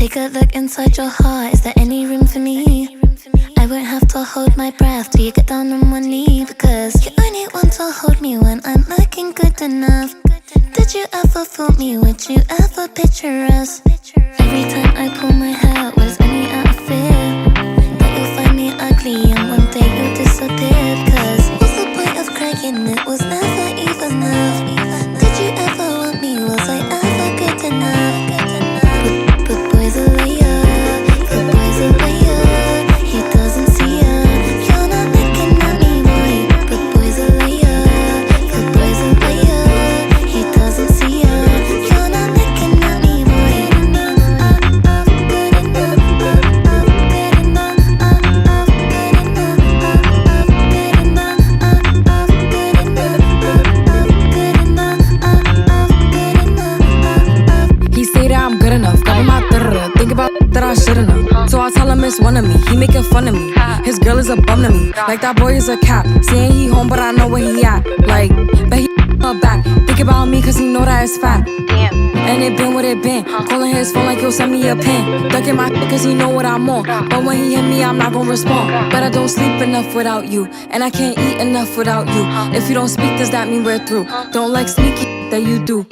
Take a look inside your heart, is there any room for me? I won't have to hold my breath till you get down on one knee, because you only want to hold me when I'm looking good enough. Did you ever fool me? Would you ever picture us? Every time I pull my hair, was only out of fear that you'll find me ugly and one day you'll disappear. Cause what's the point of crying? It was never even enough. Did you ever want me? Was I ever good enough? But boys are liar, but boys are liar. He doesn't see ya. You're not looking at me, boy. But boys are liar, but boys are liar. He doesn't see ya. You're not looking at me, boy. Good enough, good enough, good enough, good enough, good enough, good enough. He say that I'm good enough, got my think about that I shouldn't have. So I tell him it's one of me, he making fun of me. His girl is a bum to me, like that boy is a cap. Saying he home but I know where he at. Like, bet he her back. Think about me cause he know that it's fat. And it been what it been. Calling his phone like he'll send me a pin. Ducking my cause he know what I'm on. But when he hit me I'm not gonna respond. But I don't sleep enough without you, and I can't eat enough without you. If you don't speak, does that mean we're through? Don't like sneaky that you do.